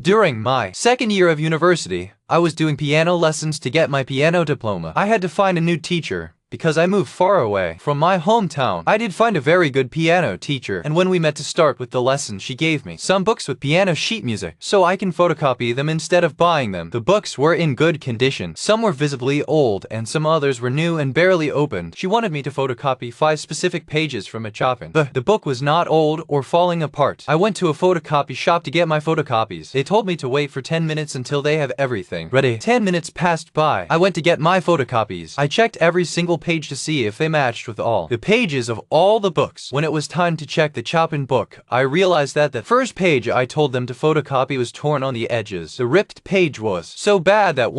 During my second year of university, I was doing piano lessons to get my piano diploma. I had to find a new teacher because I moved far away from my hometown. I did find a very good piano teacher, and when we met to start with the lesson, she gave me some books with piano sheet music so I can photocopy them instead of buying them. The books were in good condition. Some were visibly old and some others were new and barely opened. She wanted me to photocopy 5 specific pages from a chopin. The book was not old or falling apart. I went to a photocopy shop to get my photocopies. They told me to wait for 10 minutes until they have everything ready. 10 minutes passed by. I went to get my photocopies. I checked every single page to see if they matched with all the pages of all the books. When it was time to check the Chopin book, I realized that the first page I told them to photocopy was torn on the edges. The ripped page was so bad that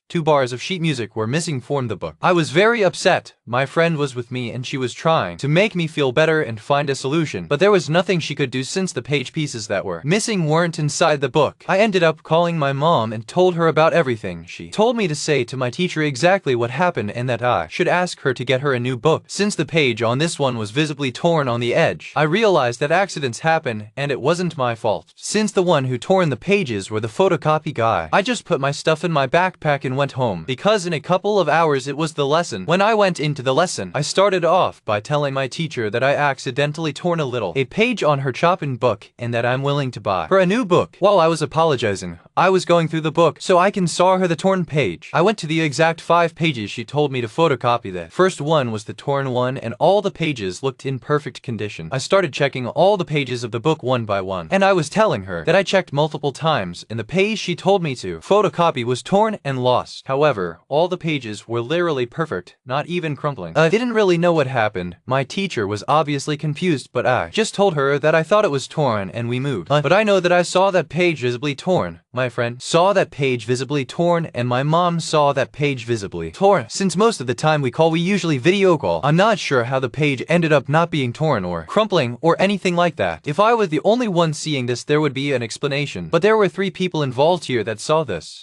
2 bars of sheet music were missing from the book. I was very upset. My friend was with me and she was trying to make me feel better and find a solution, but there was nothing she could do since the page pieces that were missing weren't inside the book. I ended up calling my mom and told her about everything. She told me to say to my teacher exactly what happened and that I should ask her to get her a new book, since the page on this one was visibly torn on the edge. I realized that accidents happen and it wasn't my fault, since the one who torn the pages were the photocopy guy. I just put my stuff in my backpack and went home, because in a couple of hours it was the lesson. When I went into the lesson, I started off by telling my teacher that I accidentally torn a page on her Chopin book and that I'm willing to buy her a new book. While I was apologizing, I was going through the book so I can saw her the torn page. I went to the exact 5 pages she told me to photocopy. The first one was the torn one and all the pages looked in perfect condition. I started checking all the pages of the book one by one, and I was telling her that I checked multiple times and the page she told me to photocopy was torn and lost. However, all the pages were literally perfect, not even crumpling. I didn't really know what happened. My teacher was obviously confused, but I just told her that I thought it was torn and we moved. But I know that I saw that page visibly torn. My friend saw that page visibly torn and my mom saw that page visibly torn. Since most of the time we usually video call, I'm not sure how the page ended up not being torn or crumpling or anything like that. If I was the only one seeing this, there would be an explanation. But there were 3 people involved here that saw this.